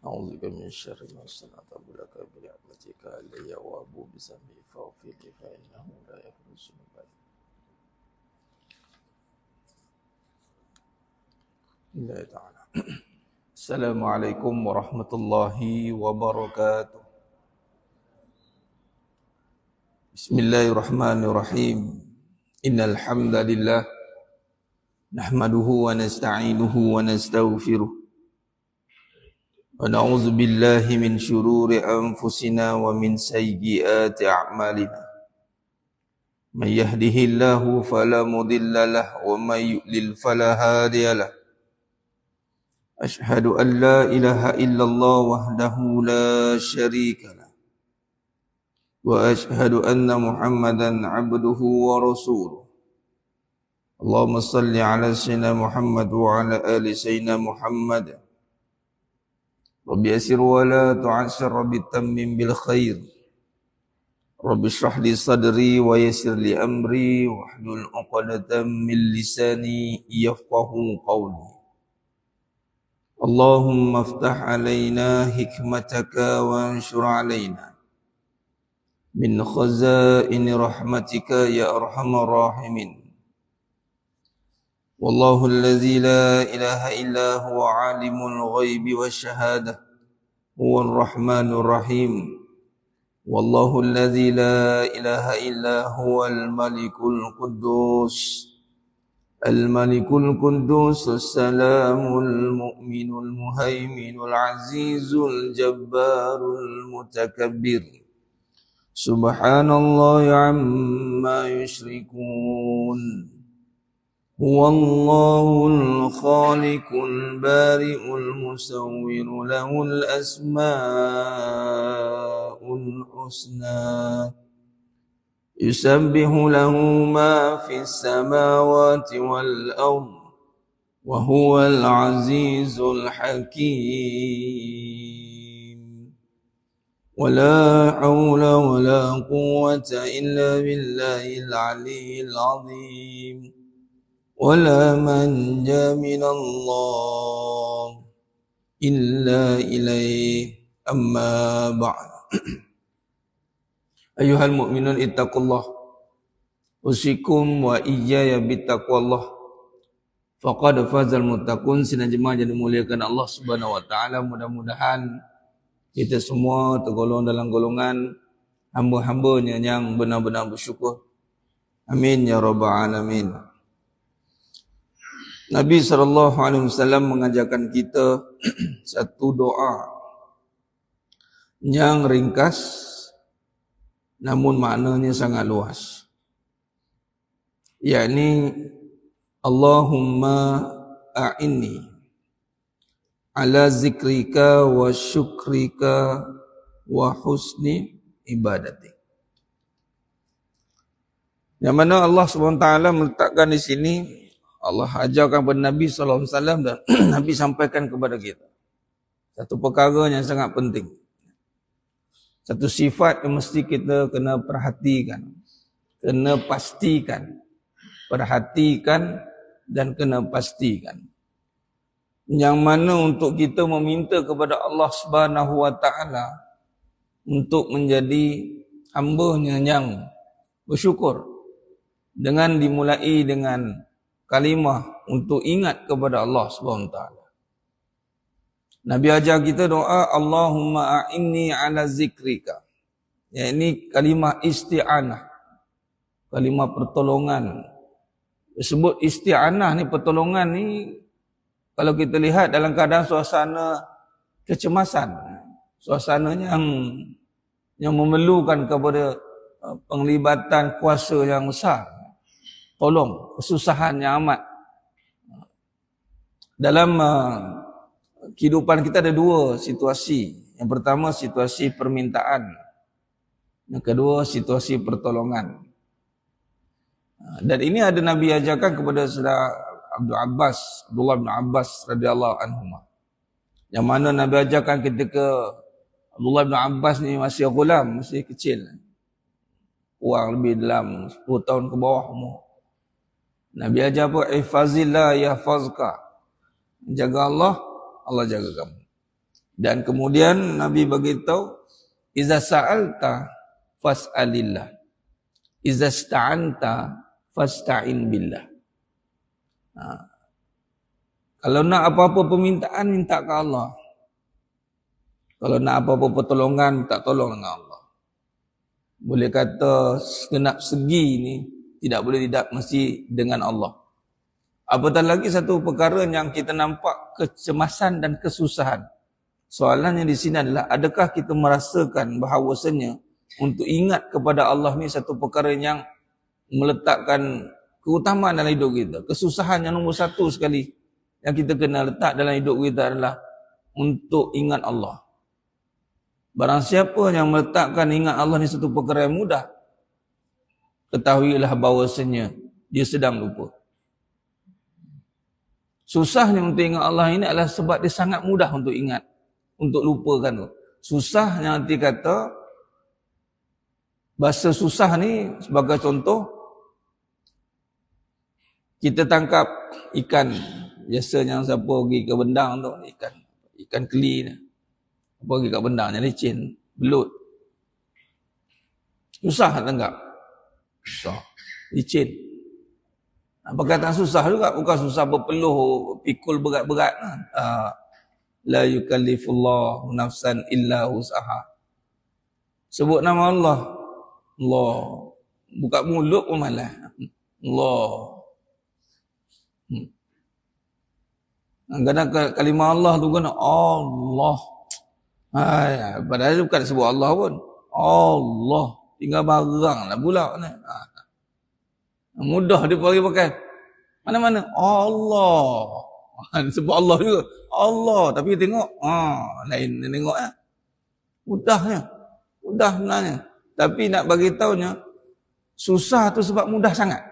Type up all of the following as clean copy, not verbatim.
أعوذ بك من شر ما صنعت لك بنعمتك علي وأبو بذنبي فاغفر لي فإنه لا يغفر الذنوب إلا الله تعالى. السلام عليكم ورحمة الله وبركاته. بسم الله الرحمن الرحيم. إن الحمد لله نحمده ونستعينه ونستغفره ونعوذ بالله من شرور أنفسنا ومن سيئات أعمالنا. من يهده الله فلا مضل له ومن يضلل فلا هادي له. أشهد أن لا إله إلا الله وحده لا شريك له وأشهد أن محمدا عبده ورسوله. اللهم صل على سيدنا محمد وعلى آل سيدنا محمد. رب يسر ولا تعسر، رب تمم بالخير. رب اشرح لي صدري ويسر لي أمري واحلل عقدة من لساني يفقهوا قولي. اللهم افتح علينا حكمتك وانشر علينا من خزائن رحمتك يا أرحم الراحمين. والله الذي لا إله إلا هو عالم الغيب والشهادة هو الرحمن الرحيم. والله الذي لا إله إلا هو الملك القدوس الملك القدوس السلام المؤمن المهيمن العزيز الجبار المتكبر. سبحان الله عما يشركون. هو الله الخالق البارئ المصور له الأسماء الحسنى يسبح له ما في السماوات والأرض وهو العزيز الحكيم. ولا حول ولا قوة إلا بالله العلي العظيم. ولا منجا من الله إلا إليه. أما بعد. أيها المؤمنون اتقوا الله أوصيكم وإياي بتقوى الله faqad fazal muttaqun. Sidang jemaah yang dimuliakan Allah Subhanahu wa taala, mudah-mudahan kita semua tergolong dalam golongan hamba-hambanya yang benar-benar bersyukur. Amin ya rabbal alamin. Nabi SAW mengajarkan kita satu doa yang ringkas namun maknanya sangat luas, yakni Allahumma a'inni ala zikrika wa syukrika wa husni ibadati. Yang mana Allah SWT meletakkan di sini, Allah ajarkan kepada Nabi SAW dan Nabi sampaikan kepada kita satu perkara yang sangat penting. Satu sifat yang mesti kita kena perhatikan, kena pastikan, perhatikan dan kena pastikan. Yang mana untuk kita meminta kepada Allah Subhanahu wa taala untuk menjadi hamba-Nya yang bersyukur, dengan dimulai dengan kalimah untuk ingat kepada Allah Subhanahu wa taala. Nabi ajar kita doa Allahumma a'inni ala zikrika. Ya, ini kalimah isti'anah, kalimah pertolongan. Disebut isti'anah ni, pertolongan ni, kalau kita lihat dalam keadaan suasana kecemasan, suasana yang memerlukan kepada penglibatan kuasa yang besar, tolong, kesusahan yang amat. Dalam kehidupan kita ada dua situasi. Yang pertama situasi permintaan, yang kedua situasi pertolongan. Dan ini ada Nabi ajarkan kepada saudara Abdullah bin Abbas radhiyallahu anhu. Yang mana Nabi ajarkan ketika Abdullah bin Abbas ni masih ghulam, masih kecil, kurang lebih dalam 10 tahun ke bawah umur. Nabi ajar apa? Ihfazillah yahfazka. Jaga Allah, Allah jaga kamu. Dan kemudian Nabi beritahu, iza sa'alta fas'alillah, iza sta'anta fasta'in billah. Kalau nak apa-apa permintaan, minta ke Allah. Kalau nak apa-apa pertolongan, minta tolong dengan Allah. Boleh kata segenap segi ni tidak boleh tidak mesti dengan Allah. Apatah lagi satu perkara yang kita nampak kecemasan dan kesusahan. Soalannya di sini adalah, adakah kita merasakan bahawasanya untuk ingat kepada Allah ni satu perkara yang meletakkan keutamaan dalam hidup kita. Kesusahan yang nombor satu sekali yang kita kena letak dalam hidup kita adalah untuk ingat Allah. Barang siapa yang meletakkan ingat Allah ni satu perkara yang mudah, ketahuilah bahawasanya dia sedang lupa. Susahnya untuk ingat Allah ini adalah sebab dia sangat mudah untuk ingat, untuk lupakan tu. Susah yang nanti kata, bahasa susah ni sebagai contoh, kita tangkap ikan, biasanya siapa pergi ke bendang tu, ikan keli ni. Pergi kat bendang, yang licin, belut. Susah nak tangkap. Susah. Licin. Perkataan susah juga, bukan susah berpeluh, pikul berat-berat. La yukallifullahu nafsan illa usaha. Sebut nama Allah. Allah. Buka mulut pun malas. Allah. Kadang kalimah Allah tu kena Allah. Padahal bukan sebut Allah pun. Allah. Tinggal barang lah pula. Mudah dia pakai. Mana-mana. Allah. Sebut Allah juga. Allah. Tapi tengok. Lain dia tengok. Mudahnya. Mudah sebenarnya. Tapi nak bagi tahunya, susah tu sebab mudah sangat.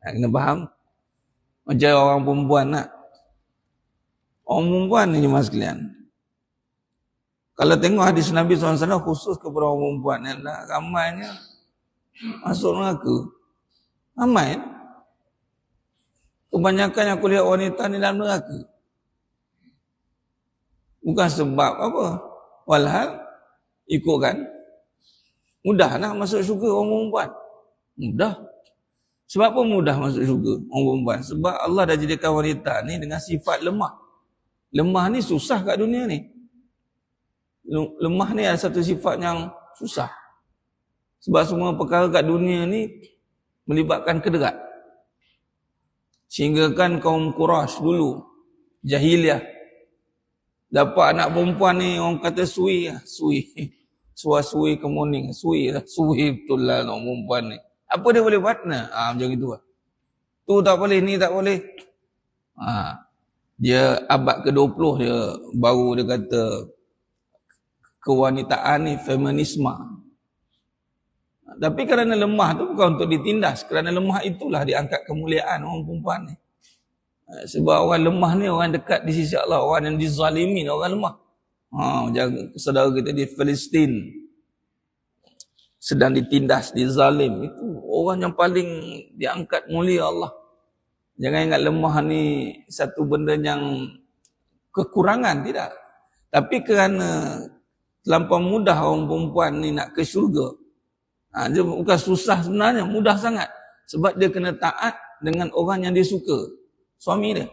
Kena faham. Macam orang perempuan nak. Orang perempuan ni jemaah sekalian. Kalau tengok hadis Nabi SAW khusus kepada orang perempuan yang ramainya masuk neraka. Ramai. Kebanyakan yang aku lihat wanita ni dalam neraka. Bukan sebab apa. Walhal ikutkan. Mudah nak masuk syurga orang perempuan. Mudah. Sebab apa mudah masuk syurga orang perempuan? Sebab Allah dah jadikan wanita ni dengan sifat lemah. Lemah ni susah kat dunia ni. Lemah ni ada satu sifat yang susah. Sebab semua perkara kat dunia ni melibatkan kederat. Sehingga kan kaum Quraisy dulu, jahiliah, dapat anak perempuan ni orang kata sui. Suai kemuning, sui betul lah orang perempuan ni. Apa dia boleh buat? Macam itu lah. Tu tak boleh, ni tak boleh. Dia abad ke-20 dia baru dia kata kewanitaan ni feminisme. Tapi kerana lemah tu bukan untuk ditindas. Kerana lemah itulah diangkat kemuliaan orang perempuan ni. Sebab orang lemah ni orang dekat di sisi Allah. Orang yang dizalimin, orang lemah. Macam saudara kita di Palestin sedang ditindas, dizalim. Itu orang yang paling diangkat mulia Allah. Jangan ingat lemah ni satu benda yang kekurangan, tidak. Tapi kerana terlampau mudah orang perempuan ni nak ke syurga. Dia bukan susah sebenarnya, mudah sangat. Sebab dia kena taat dengan orang yang dia suka. Suami dia.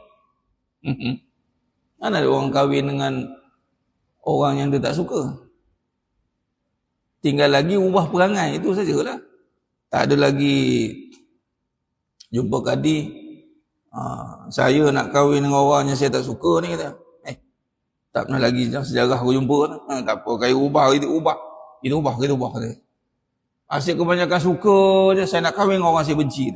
Mana ada orang kahwin dengan orang yang dia tak suka? Tinggal lagi ubah perangai, itu sajalah. Tak ada lagi jumpa kadi. Saya nak kahwin dengan orang yang saya tak suka ni, kata. Tak pernah lagi sejarah aku jumpa. Tak apa, kaya ubah, itu ubah. Itu ubah, kita ubah. Asyik kebanyakan suka je, saya nak kahwin dengan orang saya benci.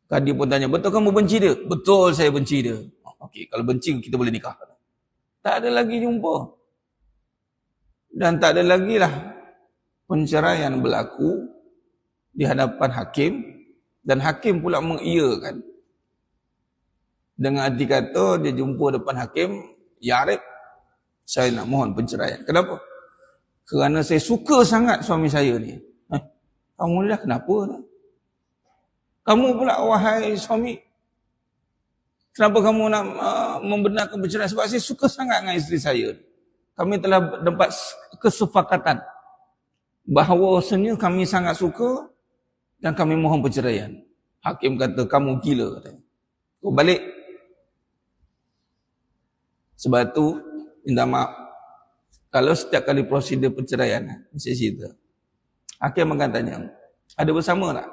Kadi pun tanya, betul kamu benci dia? Betul, saya benci dia. Okey, kalau benci kita boleh nikah. Tak ada lagi jumpa. Dan tak ada lagi lah penceraian berlaku di hadapan hakim. Dan hakim pula mengiyakan. Dengan arti kata, dia jumpa depan hakim, ya Arif, saya nak mohon penceraian. Kenapa? Kerana saya suka sangat suami saya ni. Kamu ni dah kenapa? Kamu pula, wahai suami, Kenapa kamu nak membenarkan perceraian? Sebab saya suka sangat dengan isteri saya. Kami telah dapat kesepakatan bahawasanya kami sangat suka dan kami mohon perceraian. Hakim kata, kamu gila. Katanya. Kau balik. Sebab tu, minta maaf. Kalau setiap kali prosedur perceraian, saya cerita. Hakim akan tanya, ada bersama tak?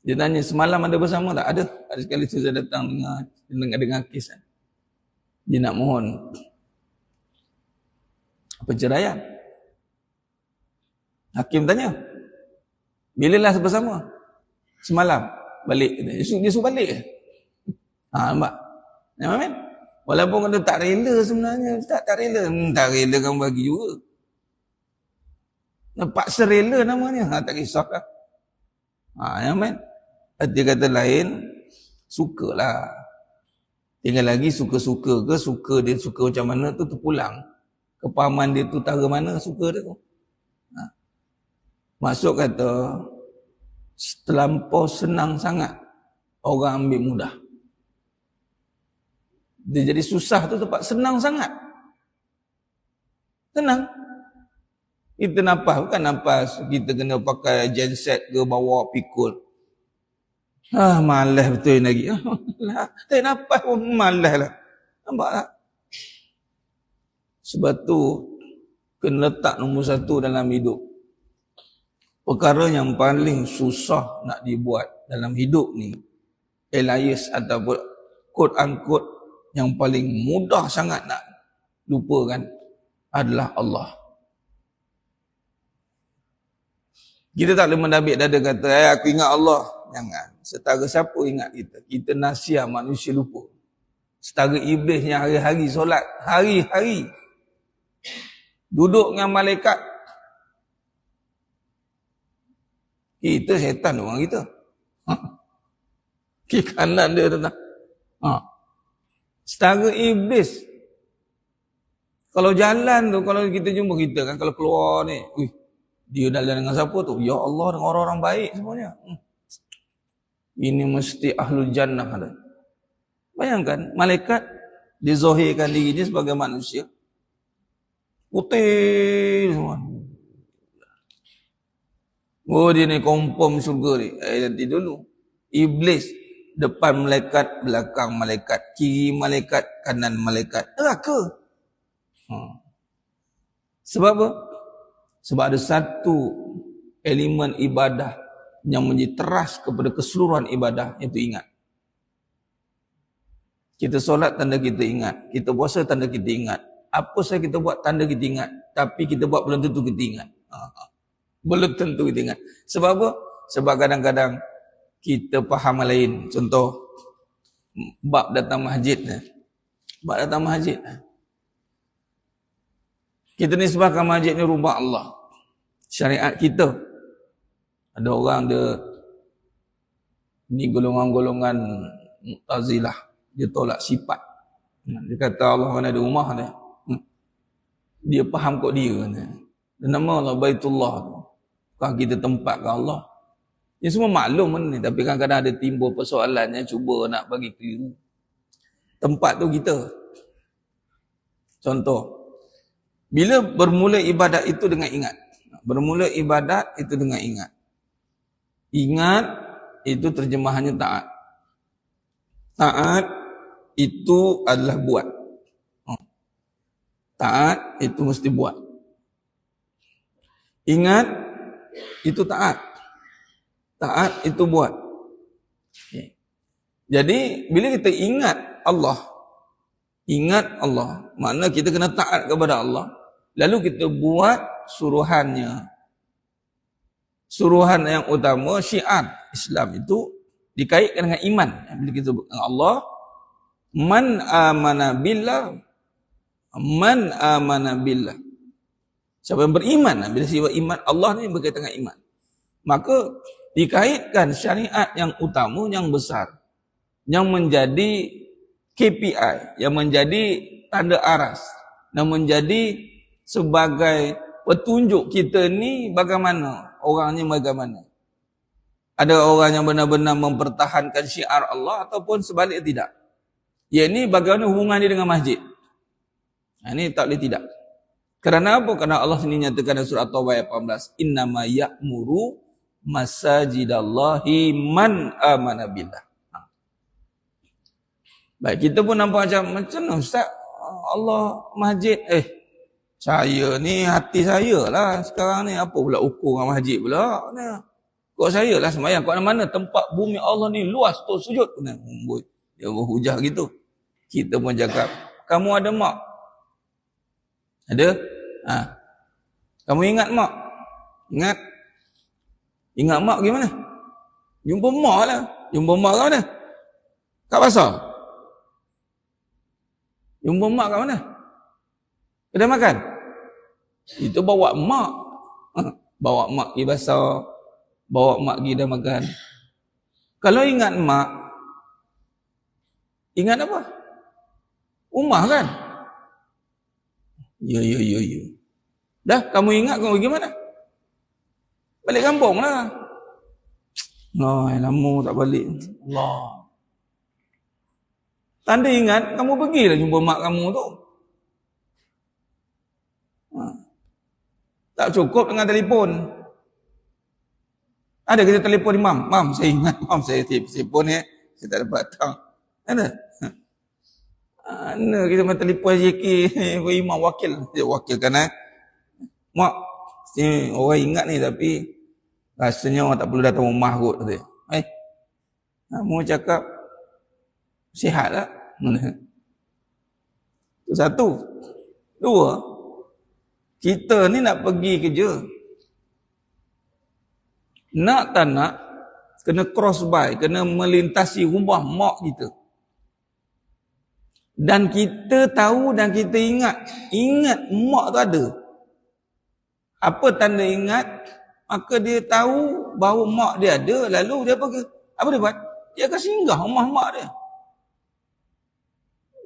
Dia tanya, semalam ada bersama tak? Ada. Ada sekali saya datang dengan kes. Dia nak mohon perceraian. Hakim tanya, bilalah bersama? Semalam. Balik. Dia suruh balik. Nampak? Nampak kan? Walaupun kata tak rela sebenarnya. Tak rela. Tak rela kamu bagi juga. Paksa rela namanya. Tak kisahlah. Nampak kan? Dia kata lain, sukalah. Tinggal lagi suka-suka ke, suka dia suka macam mana tu terpulang. Kepahaman dia tu tara mana suka dia tu. Maksud kata, terlampau senang sangat orang ambil mudah. Dia jadi susah tu tempat senang sangat. Senang. Kita nampak, bukan nampak kita kena pakai genset ke bawa pikul. Malas betul lagi. Tak nampak pun malas lah. Nampak tak? Sebab tu, kena letak nombor satu dalam hidup. Perkara yang paling susah nak dibuat dalam hidup ni, alias ataupun quote-unquote yang paling mudah sangat nak lupakan adalah Allah. Kita tak boleh mendabik dada kata, aku ingat Allah. Jangan. Setara siapa ingat kita? Kita nasiah manusia lupa. Setara iblis yang hari-hari solat. Hari-hari. Duduk dengan malaikat. Kita setan orang kita. Kiri kanan dia tentang. Setara iblis. Kalau jalan tu, kalau kita jumpa kita kan, kalau keluar ni, dia jalan dengan siapa tu? Ya Allah, dengan orang-orang baik semuanya. Ini mesti ahlul jannah ada. Bayangkan, malaikat dizahirkan dirinya sebagai manusia. Putih semua. Dia ni confirm surga ni. Nanti dulu. Iblis depan malaikat, belakang malaikat, kiri malaikat, kanan malaikat. Neraka. Sebab apa? Sebab ada satu elemen ibadah yang menjadi teras kepada keseluruhan ibadah, iaitu ingat. Kita solat tanda kita ingat. Kita puasa tanda kita ingat. Apa saja kita buat tanda kita ingat. Tapi kita buat belum tentu kita ingat. Belum tentu kita ingat. Sebab apa? Sebab kadang-kadang kita faham lain. Contoh, bab datang masjid. Bab datang masjid. Kita nisbahkan masjid ni rumah Allah. Syariat kita. Ada orang dia, ni golongan-golongan Mu'tazilah. Dia tolak sifat. Dia kata Allah mana ada rumah dia. Dia faham kok dia. Dan nama Allah Baitullah tu. Bukan kita tempat ke Allah. Ini semua maklum ni. Tapi kadang-kadang ada timbul persoalan yang cuba nak bagi keliru. Tempat tu kita. Contoh. Bila bermula ibadat itu dengan ingat. Bermula ibadat itu dengan ingat. Ingat itu terjemahannya taat. Taat itu adalah buat. Taat itu mesti buat. Ingat itu taat. Taat itu buat. Jadi bila kita ingat Allah, makna kita kena taat kepada Allah, lalu kita buat suruhannya. Suruhan yang utama, syiar Islam itu dikaitkan dengan iman. Bila kita sebut Allah, man amana billah. Siapa yang beriman, bila sebut iman, Allah ni berkaitan dengan iman. Maka dikaitkan syariat yang utama, yang besar, yang menjadi KPI, yang menjadi tanda aras, yang menjadi sebagai petunjuk kita ni bagaimana, orangnya bagaimana. Ada orang yang benar-benar mempertahankan syiar Allah ataupun sebaliknya tidak. Ya, ini bagaimana hubungan dia dengan masjid. Ini tak boleh tidak. Kerana apa? Kerana Allah sendiri nyatakan dalam surah At-Taubah ayat 18. Innama ya'muru masajidallahi man amana billah. Baik, kita pun nampak macam mana Ustaz? Allah masjid. Saya ni hati saya lah sekarang ni. Apa pula ukur dengan masjid pula? Kok saya lah semayang. Kok mana tempat bumi Allah ni luas tu sujud. Dia berhujah gitu. Kita pun cakap, kamu ada mak? Ada? Kamu ingat mak? Ingat? Ingat mak gimana? Jumpa mak lah. Jumpa mak kat mana? Kat pasar? Jumpa mak kat mana? Kedai makan? Itu bawa mak. Bawa mak pergi pasar. Bawa mak pergi kedai makan. Kalau ingat mak, ingat apa? Rumah kan? Ya. Dah, kamu ingat kamu pergi mana? Balik kampung lah. Lama tak balik. Allah. Tanda ingat, kamu pergilah jumpa mak kamu tu. Tak cukup dengan telefon. Ada kita telefon imam. Mam, saya ingat. Mam, saya telefon ni. Saya tak dapat datang. Ada? Mana kita main telefon JK. Imam wakil. Dia wakilkan. Mak, ni orang ingat ni tapi rasanya orang tak perlu datang rumah kot. Kamu cakap sihat tak? Itu satu. Dua, kita ni nak pergi kerja. Nak tak nak, kena cross by, kena melintasi rumah mak kita. Dan kita tahu dan kita ingat mak tu ada. Apa tanda ingat? Maka dia tahu bahawa mak dia ada, lalu dia apa dia buat? Dia akan singgah rumah mak dia.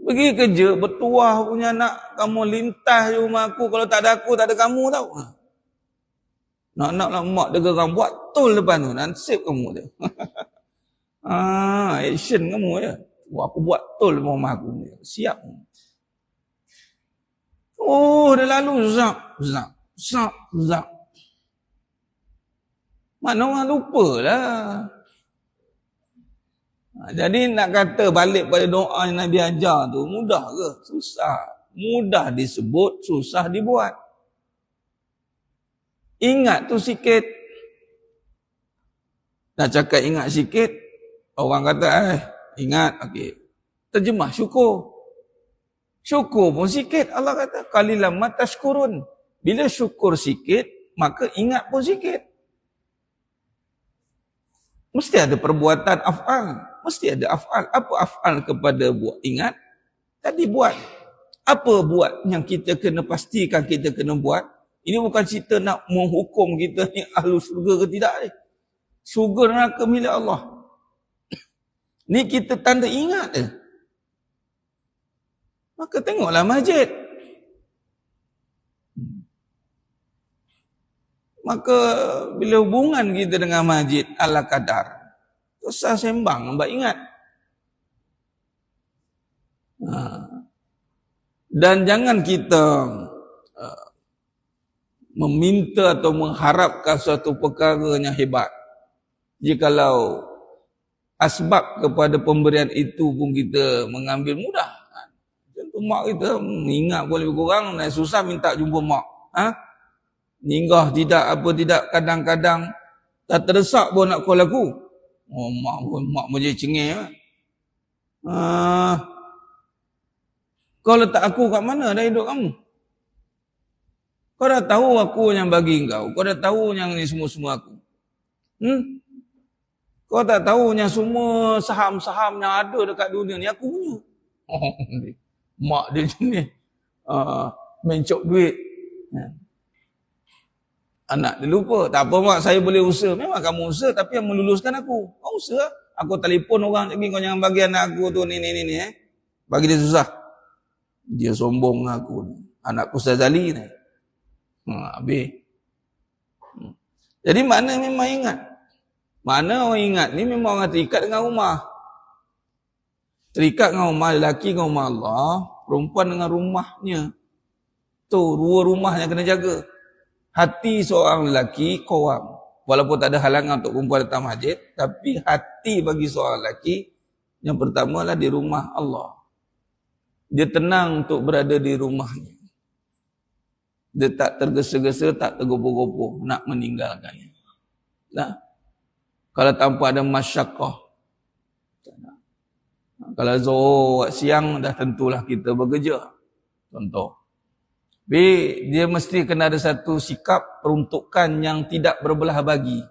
Pergi kerja, bertuah punya nak kamu lintas di rumah aku, kalau tak ada aku, tak ada kamu tau. Nak lah mak dia geram, buat tol depan tu, nasib kamu tu. Action kamu ya. Aku buat tol depan rumah aku ni. Siap. Dia lalu zap. Mana orang lupa lah. Jadi nak kata balik pada doa yang Nabi ajar tu, mudah ke? Susah. Mudah disebut, susah dibuat. Ingat tu sikit. Nak cakap ingat sikit, orang kata, ingat, okey. Terjemah syukur. Syukur pun sikit. Allah kata, qalilan ma tashkurun. Bila syukur sikit, maka ingat pun sikit. Mesti ada perbuatan af'al. Mesti ada af'al. Apa af'al kepada buat ingat? Tadi buat. Apa buat yang kita kena pastikan kita kena buat? Ini bukan cerita nak menghukum kita ni ahlu syurga ke tidak ni. Syurga neraka milik Allah. Ni kita tanda ingat je. Maka tengoklah masjid. Maka bila hubungan kita dengan masjid ala kadar, usah sembang, mbak ingat. Dan jangan kita meminta atau mengharapkan suatu perkara yang hebat. Jikalau asbab kepada pemberian itu pun kita mengambil mudah. Contoh mak kita ingat pun lebih kurang, susah minta jumpa mak. Ninggah tidak apa tidak, kadang-kadang tak terdesak pun nak call aku. Mak pun jadi cengih. Kau letak aku kat mana dah hidup kamu? Kau dah tahu aku yang bagi kau. Kau dah tahu yang ni semua-semua aku. Kau tak tahu yang semua saham-saham yang ada dekat dunia ni aku punya. Mak dia jenis mencok duit. Anak dia lupa. Tak apa mak, saya boleh usaha. Memang kamu usaha, tapi yang meluluskan aku. Kau usaha. Aku telefon orang lagi, kau jangan bagi anak aku tu ni. Bagi dia susah. Dia sombong dengan aku. Anakku Ustaz Ali ni. Habis. Jadi mana memang ingat. Mana orang ingat ni memang orang terikat dengan rumah. Terikat dengan rumah lelaki dengan rumah Allah, perempuan dengan rumahnya. Tu, dua rumah yang kena jaga. Hati seorang lelaki qawam. Walaupun tak ada halangan untuk perempuan datang masjid, tapi hati bagi seorang lelaki, yang pertama lah di rumah Allah. Dia tenang untuk berada di rumahnya. Dia tak tergesa-gesa, tak tergopoh-gopoh nak meninggalkannya. Nah, kalau tanpa ada masyakkah. Kalau zuhur siang dah tentulah kita bekerja. Contoh. Tapi dia mesti kena ada satu sikap peruntukan yang tidak berbelah bagi.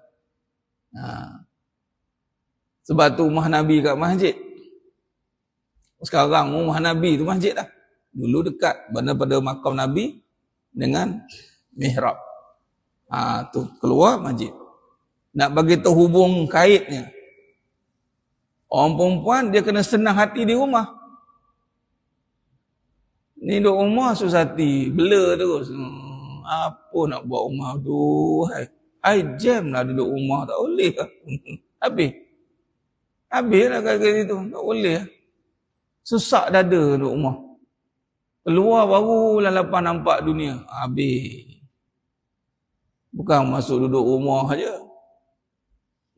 Sebab tu rumah Nabi kat masjid. Sekarang rumah Nabi tu masjid dah. Dulu dekat pada makam Nabi dengan mihrab. Tu keluar masjid. Nak bagi terhubung kaitnya. Orang perempuan dia kena senang hati di rumah. Ni duduk rumah susah hati, bela terus. Apa nak buat rumah tu? I jam lah duduk rumah, tak boleh lah. Habis lah kata itu, tak boleh lah. Sesak dada duduk rumah. Keluar barulah lepas nampak dunia. Habis. Bukan masuk duduk rumah aja.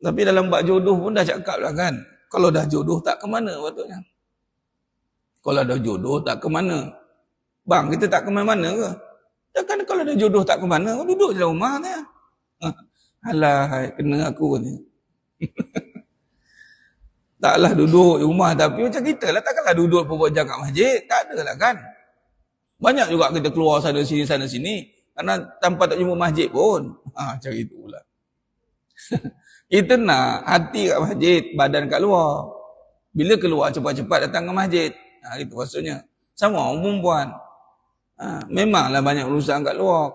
Tapi dalam bab jodoh pun dah cakap lah kan. Kalau dah jodoh tak ke mana patutnya. Kalau dah jodoh tak ke mana. Bang, kita tak ke mana ke? Takkan kalau dah jodoh tak ke mana, duduk je dalam rumah ni. Alah, kena aku ni. Taklah duduk di rumah, tapi macam kita lah. Takkanlah duduk berbuat jam kat masjid. Tak ada lah kan. Banyak juga kita keluar sana sini. Karena tanpa tak jumpa masjid pun. Macam itu pula. Kita nak hati kat masjid, badan kat luar. Bila keluar cepat-cepat datang ke masjid. Itu maksudnya. Sama orang perempuan. Memanglah banyak urusan kat luar.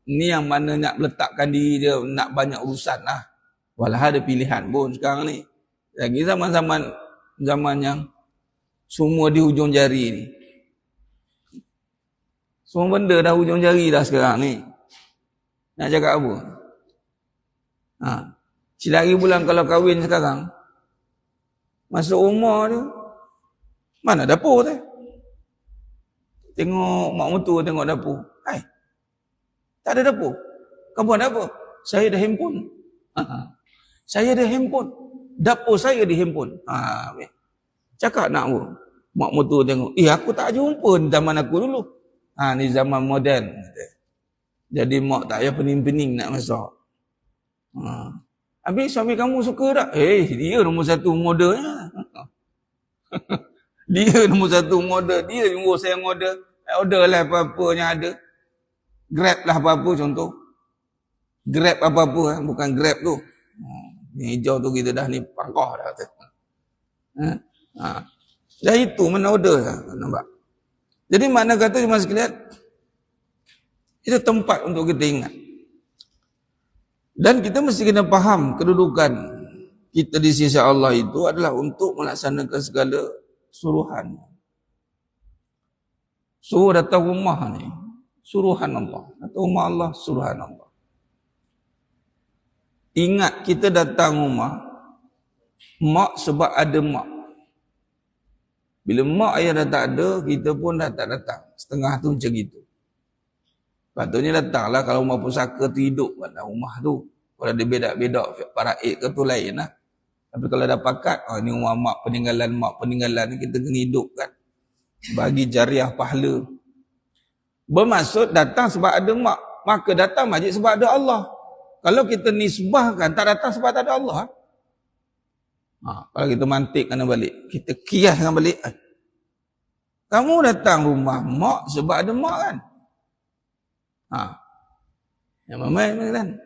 Ni yang mana nak letakkan diri dia, nak banyak urusan lah. Walau ada pilihan pun sekarang ni. Lagi zaman yang semua di hujung jari ni. Semua benda dah hujung jari dah sekarang ni. Nak cakap apa? Lagi bulan kalau kahwin sekarang, masuk rumah tu, mana dapur tu? Tengok mak mentua tengok dapur. Tak ada dapur. Kamu ada apa? Saya ada handphone. Saya ada handphone. Dapur saya di handphone. Cakap nak apa? Mak mentua tengok. Aku tak jumpa zaman aku dulu. Ni zaman moden. Jadi mak tak payah pening-pening nak masak. Habis suami kamu suka tak? Dia nombor satu modelnya. Dia nombor satu model. Dia nombor saya model. Order lah apa-apa yang ada. Grab lah apa-apa contoh. Grab apa-apa. Bukan Grab tu. Ni hijau tu kita dah ni pangkah dah. Dah itu mana order lah. Nampak? Jadi makna kata cuma sekalian. Itu tempat untuk kita ingat. Dan kita mesti kena faham kedudukan kita di sisi Allah itu adalah untuk melaksanakan segala suruhan. Suruh datang rumah ni, suruhan Allah. Datang rumah Allah, suruhan Allah. Ingat kita datang rumah, mak sebab ada mak. Bila mak ayah dah tak ada, kita pun dah tak datang. Setengah tu macam itu. Patutnya datanglah kalau rumah pusaka tu hidup pada rumah tu. Kalau ada bedak-bedak paraid ke tu lain lah. Tapi kalau ada pakat, ni rumah mak peninggalan ni kita kena hidupkan. Bagi jariah pahala. Bermaksud datang sebab ada mak. Maka datang masjid sebab ada Allah. Kalau kita nisbahkan, tak datang sebab tak ada Allah. Kalau kita mantik kena balik. Kita kiaskan balik. Kamu datang rumah mak sebab ada mak kan? Yang mamai kan?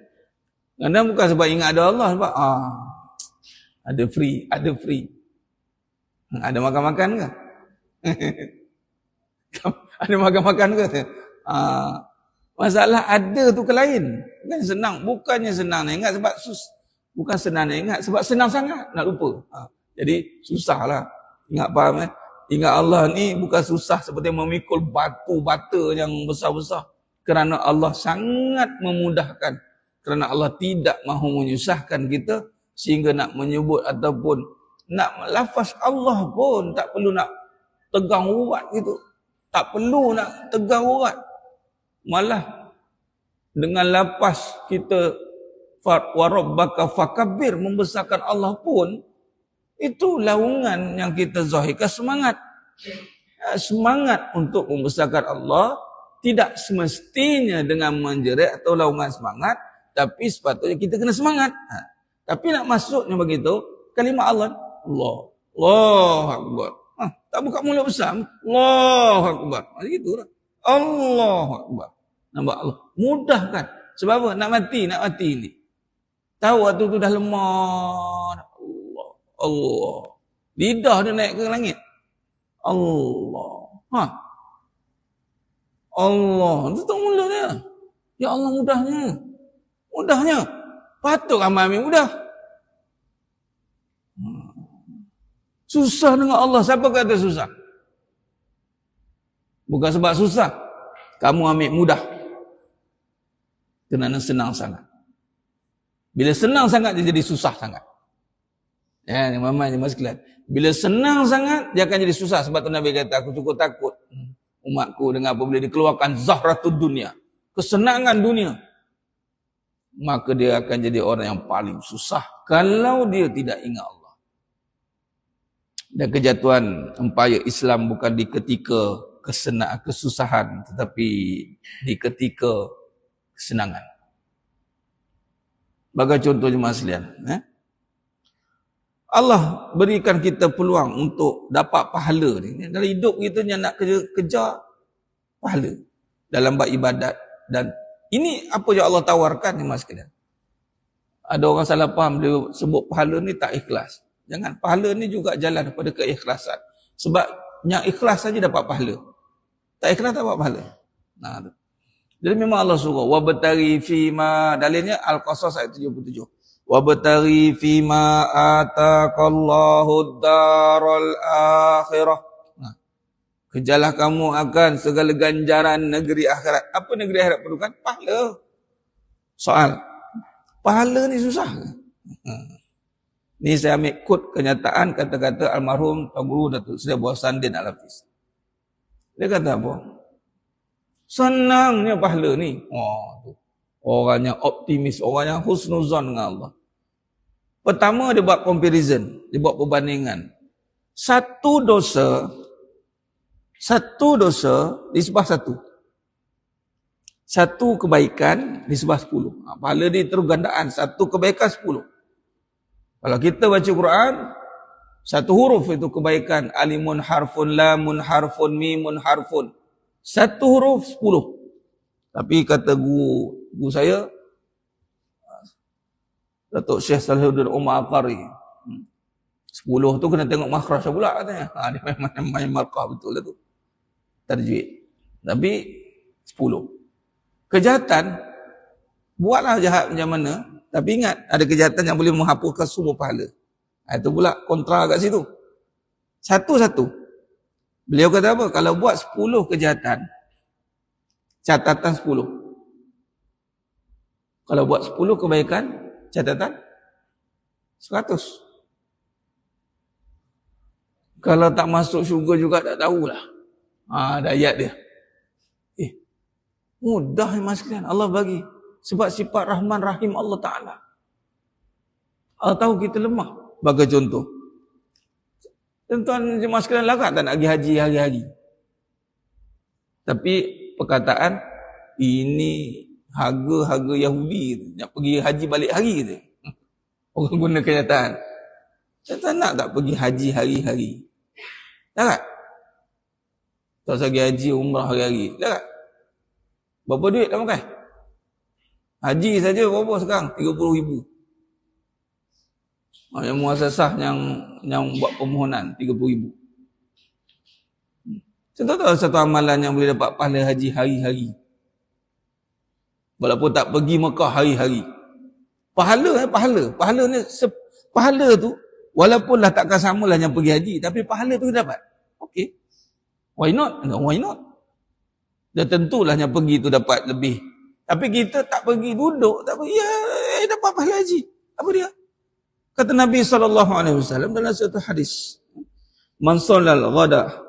Kadang bukan sebab ingat ada Allah, sebab ada free. Ada makan-makan ke? Ada makan-makan ke? Masalah ada tu ke lain. Bukan senang, bukannya senang nak ingat sebab bukan senang nak ingat sebab senang sangat nak lupa. Jadi susahlah. Ingat faham Ingat Allah ni bukan susah seperti memikul batu bata yang besar-besar. Kerana Allah sangat memudahkan. Kerana Allah tidak mahu menyusahkan kita sehingga nak menyebut ataupun nak lafaz Allah pun tak perlu nak tegang urat gitu. Tak perlu nak tegang urat. Malah dengan lafaz kita wa rabbaka fakabbir, membesarkan Allah pun, itu laungan yang kita zahirkan semangat. Semangat untuk membesarkan Allah tidak semestinya dengan menjerit atau laungan semangat, tapi sepatutnya kita kena semangat. Tapi nak masuknya begitu, kalimah Allah, Allah Akbar. Tak buka mulut besar, Allah Akbar. Macam itu lah. Allah Akbar. Nampak Allah. Mudah kan? Sebab apa? Nak mati ni. Tahu waktu tu dah lemah. Allah. Allah. Lidah dia naik ke langit. Allah. Allah. Tutup mulut dia. Ya Allah, mudahnya. Mudahnya. Patut amal mudah. Susah dengan Allah. Siapa kata susah? Bukan sebab susah. Kamu ambil mudah. Kerana senang sangat. Bila senang sangat, dia jadi susah sangat. Ya, Mama sekalian. Bila senang sangat, dia akan jadi susah. Sebab tu Nabi kata, aku cukup takut umatku dengan apabila dikeluarkan zahratud dunia, kesenangan dunia, maka dia akan jadi orang yang paling susah kalau dia tidak ingat Allah. Dan kejatuhan empayar Islam bukan di ketika kesusahan, tetapi di ketika kesenangan. Bagai contoh jemaah sekalian, Allah berikan kita peluang untuk dapat pahala ni. Dalam hidup kita yang nak kejar pahala dalam bab ibadat, dan ini apa yang Allah tawarkan jemaah sekalian. Ada orang salah faham, dia sebut pahala ni tak ikhlas. Jangan, pahala ni juga jalan kepada keikhlasan. Sebab yang ikhlas saja dapat pahala. Tak ikhlas tak dapat pahala. Nah, jadi memang Allah suruh wabtaghi fima, dalilnya Al-Qasas ayat 77. Wabtaghi fima ataqallahu ad-daral akhirah. Nah, kejarlah kamu akan segala ganjaran negeri akhirat. Apa negeri akhirat perlukan? Pahala. Soal, pahala ni susah ke? Ni saya ambil kod kenyataan kata-kata almarhum Tuan Guru Datuk Seri Abdul Sandin Al-Hafiz. Dia kata apa? Senangnya pahala ni. Orang yang optimis, orang yang husnuzan dengan Allah. Pertama dia buat comparison, dia buat perbandingan. Satu dosa disebah satu. Satu kebaikan disebah 10. Pahala dia terus gandaan, satu kebaikan 10. Kalau kita baca Quran, satu huruf itu kebaikan. Alimun harfun, lamun harfun, mimun harfun. Satu huruf 10. Tapi kata guru saya, Datuk Syekh Salihuddin Umar Al-Qari, 10 tu kena tengok makhraj pula katanya. Dia memang main markah betul lah tu. Tarjwid. Tapi 10. Kejahatan, buatlah jahat macam mana. Tapi ingat, ada kejahatan yang boleh menghapuskan semua pahala. Itu pula kontra kat situ. Satu-satu. Beliau kata apa? Kalau buat 10 kejahatan, catatan 10. Kalau buat 10 kebaikan, catatan 100. Kalau tak masuk syurga juga tak tahulah. Ada ayat dia. Mudah ya mas sekalian. Allah bagi. Sebab sifat Rahman Rahim Allah Ta'ala. Allah tahu kita lemah. Bagi contoh. Tuan-tuan jemaah sekalian larat tak nak pergi haji hari-hari. Tapi perkataan ini harga-harga Yahudi nak pergi haji balik hari tu. Orang guna kenyataan. Tuan-tuan nak tak pergi haji hari-hari? Larat. Tak usah pergi haji umrah hari-hari. Larat. Berapa duit dah makan? Haji saja berapa sekarang? 30,000. Yang muasasah yang buat permohonan 30,000. Contoh tahu satu amalan yang boleh dapat pahala haji hari-hari. Walaupun tak pergi Mekah hari-hari. Pahala. Pahala tu walaupun lah takkan samalah yang pergi haji, tapi pahala tu dapat. Okey. Why not? No, why not? Dan tentulah yang pergi tu dapat lebih. Tapi kita tak pergi duduk, tak pergi, dapat pahala haji. Apa dia? Kata Nabi SAW dalam satu hadis, man sholal ghada,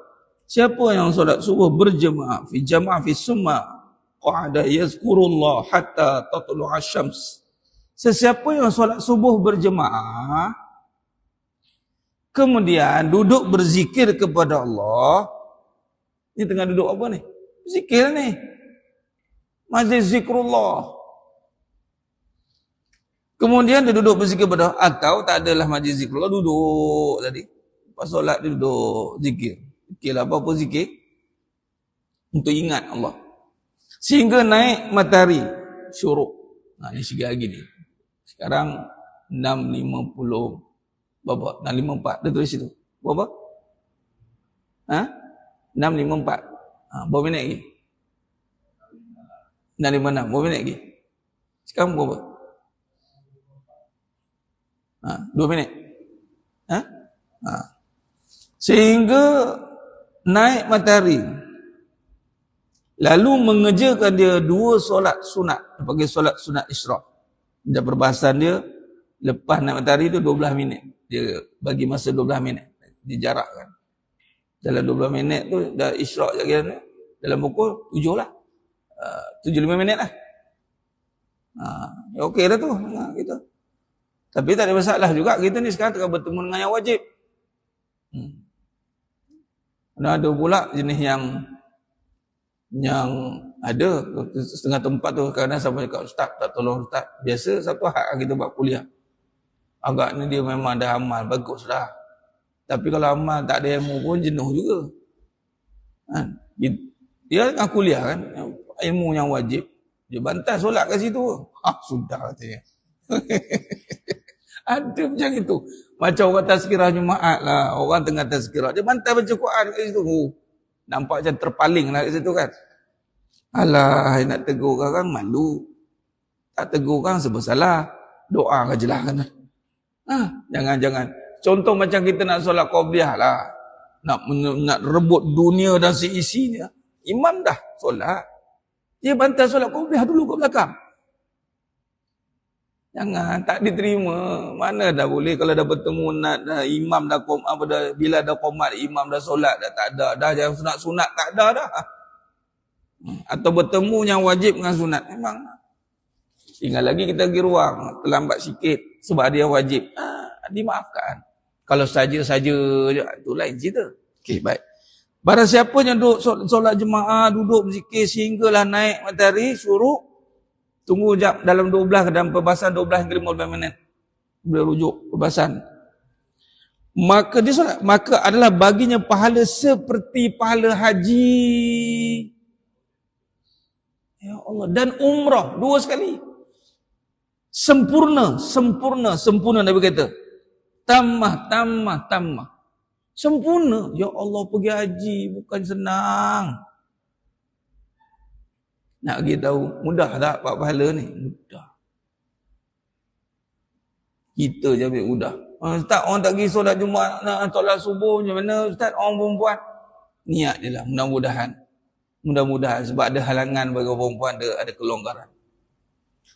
siapa yang solat subuh berjemaah fi jamaah fi summa qa'ada yazkurullah hatta tatlu'a syams. Sesiapa yang solat subuh berjemaah kemudian duduk berzikir kepada Allah. Ni tengah duduk apa ni? Zikir ni. Majlis zikrullah. Kemudian dia duduk berzikir kepada Allah, atau tak adalah majlis zikrullah, duduk tadi. Pas solat dia duduk zikir. Zikirlah apa-apa zikir untuk ingat Allah. Sehingga naik matahari syuruk. Nah, ni sikit lagi ni. Sekarang 6.50 berapa? 6.54 dia tulis situ. Berapa? 6.54. Berapa minit lagi? 6.56. Berapa minit lagi? Sekarang berapa? 2 minit. Sehingga naik matahari. Lalu mengerjakan dia 2 solat sunat. Dia panggil solat sunat isyraq. Dan perbahasan dia, lepas naik matahari tu 12 minit. Dia bagi masa 12 minit. Dia jarakkan. Dalam 12 minit tu dah isyraq je kira. Dalam pukul 7 lah. 7-5 minit lah. Okey dah tu. Kita. Tapi tak ada masalah juga. Kita ni sekarang tengah bertemu dengan yang wajib. Dan ada pula jenis yang ada setengah tempat tu kadang sampai cakap, ustaz tak tolong ustaz. Biasa satu hak kita buat kuliah. Agaknya dia memang dah amal, bagus dah. Tapi kalau amal tak ada ilmu pun jenuh juga. Dia tengah kuliah kan, ilmu yang wajib. Dia bantai solat kat situ. Sudah katanya. Ada macam itu. Macam orang tazkirah Jumaat lah. Orang tengah tazkirah. Dia bantai baca Quran kat situ. Nampak macam terpaling lah kat situ kan. Alah, nak tegur orang malu. Tak tegur orang sebab salah. Doa je lah kan. Jangan-jangan. Contoh macam kita nak solat qabliyah lah. Nak rebut dunia dan seisinya. Imam dah solat. Dia bantai solat qabliyah dulu kat belakang. Jangan, tak diterima. Mana dah boleh kalau dah bertemu dah imam dah bila dah qomat imam dah solat dah tak ada dah yang sunat-sunat tak ada dah. Atau bertemu yang wajib dengan sunat memang. Tinggal lagi kita pergi ruang terlambat sikit sebab dia wajib. Dimaafkan. Kalau saja-saja je tu lain cerita. Okey, baik. Barang siapa yang duduk solat jemaah, duduk berzikir sehinggalah naik matahari syuruk, tunggu jap dalam 12 dalam perbahasan 12 hingga 15 minit. Boleh rujuk perbahasan. Maka dia solat, maka adalah baginya pahala seperti pahala haji. Ya Allah, dan umrah 2 sekali. Sempurna Nabi kata. Tamah. Sempurna. Ya Allah, pergi haji bukan senang. Nak pergi tahu, mudah tak buat pahala ni? Mudah. Kita je ambil mudah. Ustaz, orang tak pergi solat Jumaat, nak solat subuh macam mana? Ustaz, orang perempuan. Niat je lah, mudah-mudahan. Sebab ada halangan bagi orang perempuan, ada kelonggaran.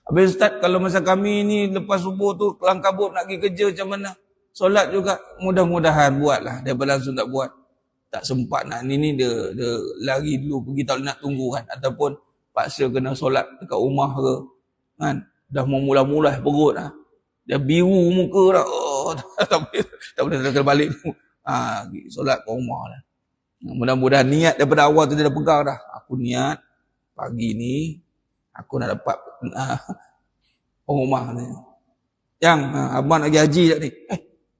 Habis Ustaz, kalau masa kami ni lepas subuh tu, kelang kabut nak pergi kerja macam mana? Solat juga, mudah-mudahan buatlah. Daripada langsung tak buat. Tak sempat nak ni dia lari dulu pergi, tak nak tunggu kan. Ataupun paksa kena solat dekat rumah ke kan, dah mula-mula perut dah, dah biru muka dah, tak boleh kena balik tu, solat kat rumah lah. Mudah-mudahan niat daripada awal tu dia dah pegang dah, aku niat pagi ni aku nak dapat rumah ni. Yang abang nak pergi haji tak ni?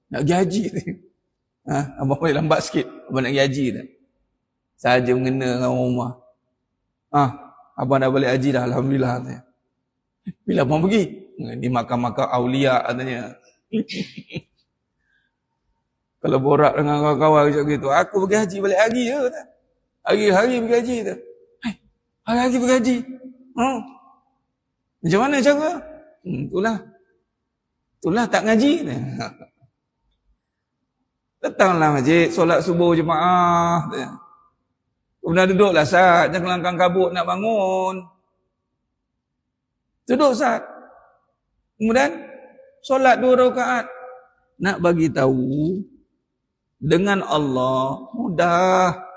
Nak pergi haji ni. Abang boleh lambat sikit, abang nak pergi haji tak? Saja mengena dengan rumah. Abang dah balik haji dah, alhamdulillah. Bila abang pergi? Di makam-makam aulia katanya. Kalau borak dengan kawan-kawan macam gitu, aku pergi haji balik haji je. Hari-hari pergi haji tu. Hari-hari pergi haji. Macam mana cara? Itulah tak ngaji. Datanglah masjid, solat subuh jemaah. Kemudian duduklah Ustaz, jangan kelangkang kabut nak bangun. Duduk Ustaz. Kemudian solat 2 rakaat. nak bagi tahu dengan Allah mudah.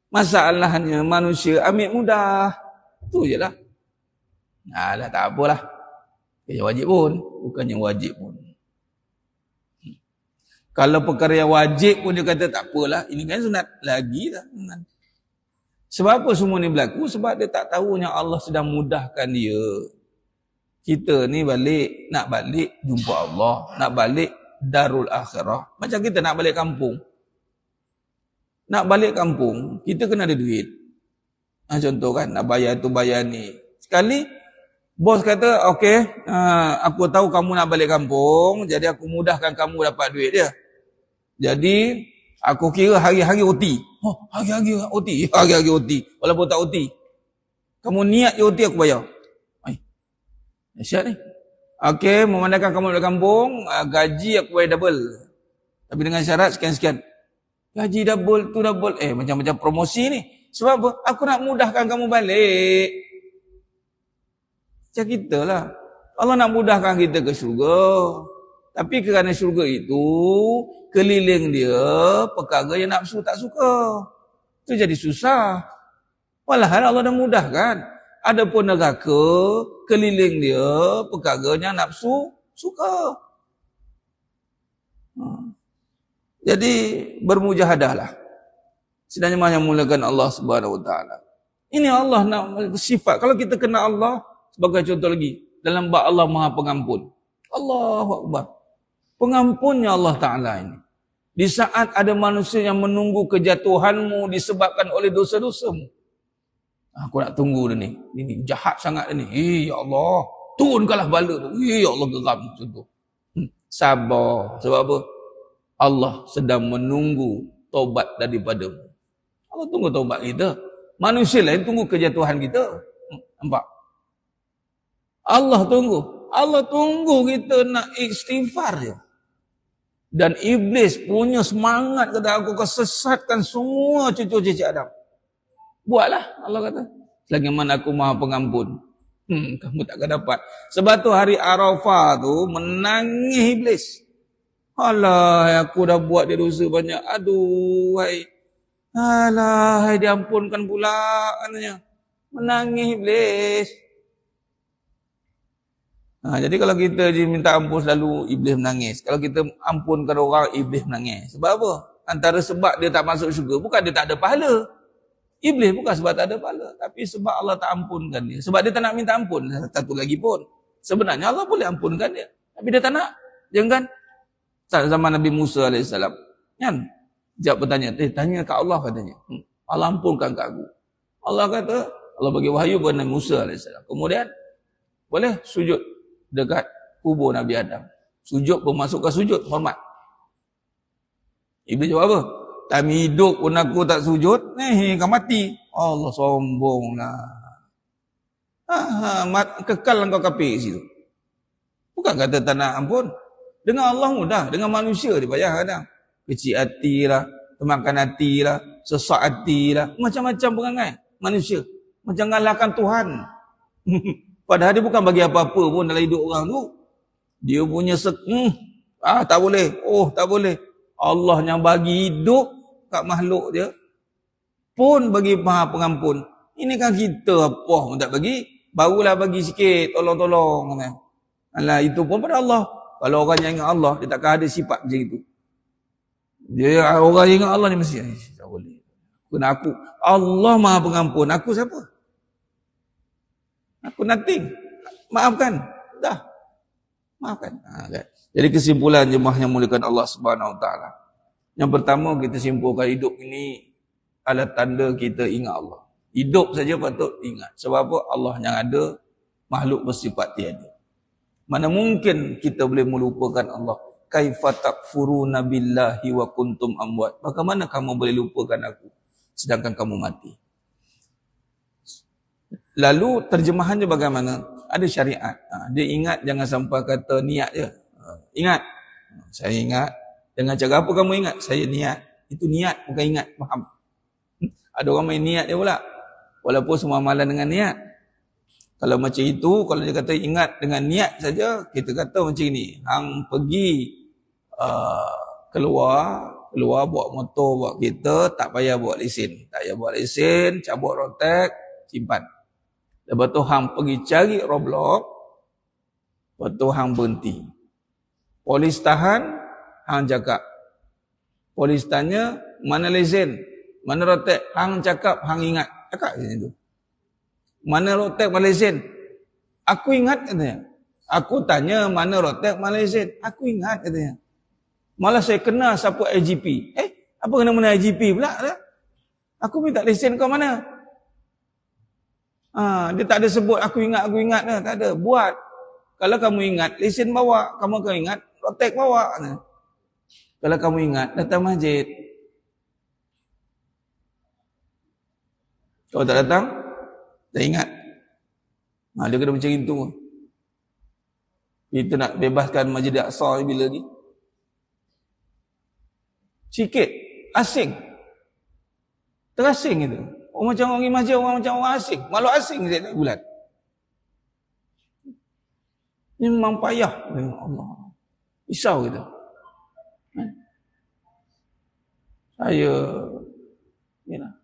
Masalahnya manusia ambil mudah. Tu je lah. Alah, tak apalah. Bukannya wajib pun. Bukannya wajib pun. Kalau perkara yang wajib pun dia kata tak apalah. Ini kan sunat lagi lah. Sebab apa semua ni berlaku? Sebab dia tak tahu yang Allah sedang mudahkan dia. Kita ni nak balik jumpa Allah. Nak balik darul akhirah. Macam kita nak balik kampung. Nak balik kampung, kita kena ada duit. Contoh kan, nak bayar tu bayar ni. Sekali, bos kata, okey, aku tahu kamu nak balik kampung, jadi aku mudahkan kamu dapat duit dia. Jadi, aku kira hari-hari OT. Oh, hari-hari OT. Hari-hari OT. Walaupun tak OT. Kamu niat je OT, aku bayar. Dahsyat ni. Okey, memandangkan kamu balik kampung, gaji aku bayar double. Tapi dengan syarat sekian-sekian. Gaji double tu double. Macam-macam promosi ni. Sebab apa? Aku nak mudahkan kamu balik. Macam kita lah. Allah nak mudahkan kita ke syurga. Tapi kerana syurga itu, keliling dia perkara yang nafsu tak suka. Itu jadi susah. Walahal Allah dah mudahkan. Adapun neraka, keliling dia perkara yang nafsu suka. Jadi bermujahadahlah. Sedangnya yang mulakan Allah Subhanahu Wa Taala. Ini Allah nak sifat. Kalau kita kenal Allah, sebagai contoh lagi, dalam bab Allah Maha Pengampun. Allahu Akbar. Pengampunnya Allah Taala ini. Di saat ada manusia yang menunggu kejatuhanmu disebabkan oleh dosa-dosamu. Aku nak tunggu dia ni. Ini jahat sangat dia ni. Ya Allah, turunkanlah bala tu. Ya Allah, geram contoh. Sabar. Sebab apa? Allah sedang menunggu taubat daripadamu. Allah tunggu taubat kita. Manusia lain tunggu kejatuhan kita. Nampak? Allah tunggu kita nak istighfar je. Dan iblis punya semangat kata aku akan sesatkan semua cucu-cucu Adam. Buatlah, Allah kata. Selagi mana aku Maha Pengampun. Kamu takkan dapat. Sebab tu hari Arafah tu menangis iblis. Alah, aku dah buat dia dosa banyak. Aduh, hai. Alah, hai, diampunkan pula katanya. Menangis iblis. Jadi kalau kita minta ampun selalu iblis menangis. Kalau kita ampunkan orang, iblis menangis. Sebab apa? Antara sebab dia tak masuk syurga, bukan dia tak ada pahala. Iblis bukan sebab tak ada pahala, tapi sebab Allah tak ampunkan dia. Sebab dia tak nak minta ampun. Satu lagi pun. Sebenarnya Allah boleh ampunkan dia. Tapi dia tak nak. Jangan. Zaman Nabi Musa AS. Kan? Jawab bertanya. Tanya kat Allah katanya. Allah ampunkan kat aku. Allah kata, Allah bagi wahyu kepada Nabi Musa AS. Kemudian, boleh sujud dekat kubur Nabi Adam. Sujud pun masuk ke sujud. Hormat. Iblis jawab apa? Time hidup pun aku tak sujud. Kau mati. Allah sombonglah. Kekal engkau kafir situ. Bukan kata tak nak ampun. Dengan Allah mudah. Dengan manusia dia payah kadang. Kecil hati lah. Kemakan hati lah. Sesak hati lah. Macam-macam perangai. Manusia. Macam ngalahkan Tuhan. Padahal dia bukan bagi apa-apa pun dalam hidup orang tu. Dia punya tak boleh. Oh, tak boleh. Allah yang bagi hidup kat makhluk dia pun bagi Maha Pengampun. Ini kan kita apa pun tak bagi. Barulah bagi sikit. Tolong-tolong. Alah, itu pun pada Allah. Kalau orang yang ingat Allah, dia takkan ada sifat macam itu. Dia orang yang ingat Allah ni mesti tak boleh. Kena aku. Allah Maha Pengampun. Aku siapa? Aku nothing. Maafkan. Dah. Maafkan. Jadi kesimpulan jemaah yang muliakan Allah Subhanahu Wa Taala. Yang pertama kita simpulkan hidup ini adalah tanda kita ingat Allah. Hidup saja patut ingat. Sebab apa? Allah yang ada, makhluk bersifat tiada. Mana mungkin kita boleh melupakan Allah? Kaifa takfuruna billahi wa kuntum amwat. Bagaimana kamu boleh lupakan aku sedangkan kamu mati? Lalu terjemahannya bagaimana? Ada syariat. Dia ingat, jangan sampai kata niat je. Ingat. Saya ingat. Dengan cara apa kamu ingat? Saya niat. Itu niat, bukan ingat. Faham? Ada orang main niat dia pula. Walaupun semua amalan dengan niat. Kalau macam itu, kalau dia kata ingat dengan niat saja, kita kata macam ni. Hang pergi keluar bawa motor, bawa kereta, tak payah bawa lesen. Tak payah bawa lesen, cabut rotek, simpan. Lepas tu hang pergi cari roadblock, lepas tu hang berhenti. Polis tahan, hang cakap. Polis tanya, mana lesen? Mana rotek? Hang cakap, hang ingat. Cakap macam tu. Mana rotek, mana lesen? Aku ingat katanya. Aku tanya mana rotek, mana lesen? Aku ingat katanya. Malah saya kenal siapa IGP. Apa kena IGP pula? Aku minta lesen kau mana? Dia tak ada sebut aku ingat dah. Tak ada. Buat. Kalau kamu ingat, lesen bawa. Kamu akan ingat, rotek bawa. Kalau kamu ingat, datang masjid. Kalau tak datang, tak ingat. Dia kena macam itu. Kita nak bebaskan Masjid Al-Aqsa bila ni? Sikit. Asing. Terasing itu. Orang macam orang masjid, orang macam orang asing. Malu asing saya tak bulat. Ini memang payah. Allah. Risau kita. Saya,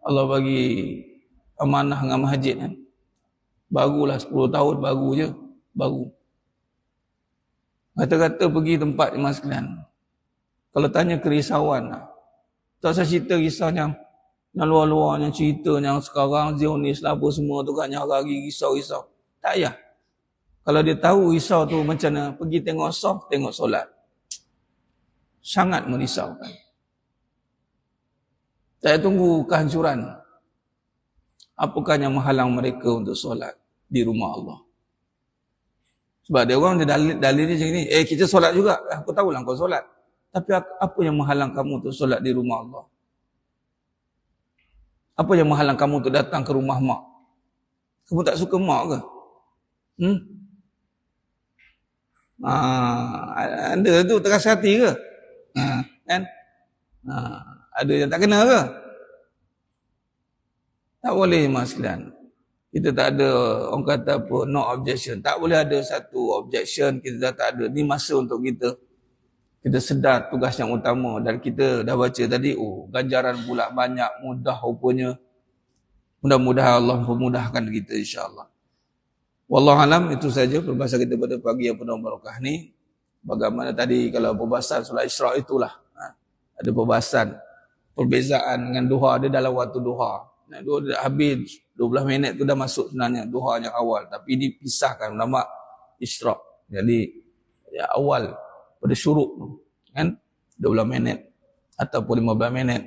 Allah bagi amanah dengan masjid kan. Barulah 10 tahun, baru je. Baru. Kata-kata pergi tempat jemaah sekalian. Kalau tanya kerisauan, tak usah cerita risau yang luar-luar, yang cerita yang sekarang Zionis lah apa semua tu kan, yang hari risau-risau. Tak payah. Kalau dia tahu risau tu macam mana, pergi tengok soft, tengok solat. Sangat merisaukan. Saya tunggu kehancuran. Apakah yang menghalang mereka untuk solat di rumah Allah? Sebab dia orang dalil dia macam ni, kita solat juga. Aku tahulah kau solat. Tapi apa yang menghalang kamu untuk solat di rumah Allah? Apa yang menghalang kamu untuk datang ke rumah mak? Kamu tak suka mak ke? Ada tu terasa hati ke? Kan? Ada yang tak kena ke? Tak boleh mas sekalian. Kita tak ada, orang kata apa, no objection. Tak boleh ada satu objection, kita dah tak ada. Ni masa untuk kita sedar tugas yang utama. Dan kita dah baca tadi, ganjaran pula banyak, mudah rupanya. Mudah-mudahan Allah memudahkan kita insyaAllah. Wallahualam, itu saja perbahasan kita pada pagi yang penuh barakah ni. Bagaimana tadi kalau perbahasan solat Isra' itulah. Ada perbahasan, perbezaan dengan duha dia dalam waktu duha. Duha dah habis, 12 minit tu dah masuk sebenarnya duha yang awal. Tapi dipisahkan nama Isra'. Jadi ya, awal pada syuruk tu. Kan? 12 minit ataupun 15 minit.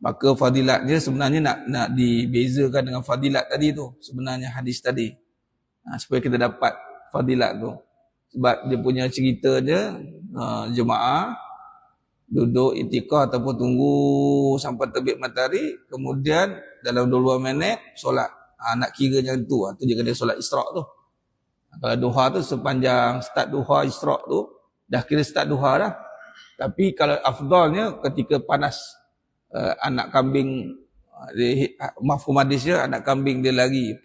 Maka fadilat dia sebenarnya nak dibezakan dengan fadilat tadi tu. Sebenarnya hadis tadi. Supaya kita dapat fadilat tu. Sebab dia punya cerita dia, jemaah duduk itikaf ataupun tunggu sampai terbit matahari, kemudian dalam 20 minit solat. Nak kira macam tu. Tu dia kena solat Isra' tu. Kalau duha tu sepanjang start duha Isra' tu, dah kira start duha dah. Tapi kalau afdalnya ketika panas, anak kambing, mafhum hadis dia, anak kambing dia lari,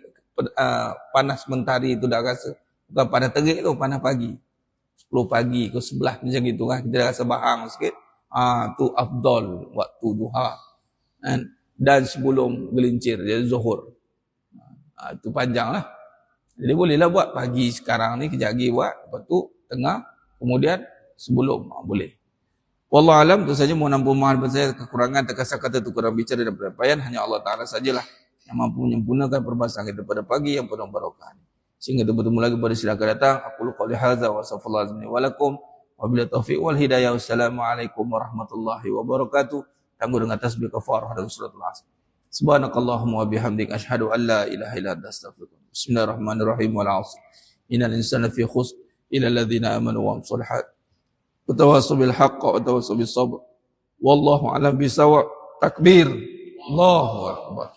panas mentari tu dah rasa. Bukan panas terik tu, panas pagi. 10 pagi ke 11 macam gitu kan. Kita dah rasa bahang sikit. Tu afdal waktu duha. Dan sebelum gelincir, jadi zuhur. Itu panjang lah. Jadi bolehlah buat pagi sekarang ni, kejap lagi buat. Lepas tu tengah, kemudian sebelum. Boleh. Wallahualam, itu saja. Mohon ampun mohon saya kekurangan, terkasar kata, tu kurang bicara dan penyampaian. Hanya Allah Ta'ala sajalah yang mampu menyempurnakan perbahasan kita pada pagi yang penuh barakah. Sehingga kita bertemu lagi pada sila akan datang. Aku lupa lihaza wa safallahu wa lakum. Wabillahi taufiq wal hidayah. Wassalamualaikum warahmatullahi wabarakatuh. Tangguh dengan tasbih kafarah dan suratul Asr. Subhanakallahumma wa bihamdik asyhadu an la ilaha illa anta astaghfiruka. Bismillahirrahmanirrahim. Wal 'asr. Innal insana fi khusr illa alladhina amanu wa amilus shalihat. Wa tawassaw bil haqqi wa tawassaw bis sabr. Wallahu a'lam bisawab. Takbir. Allahu akbar.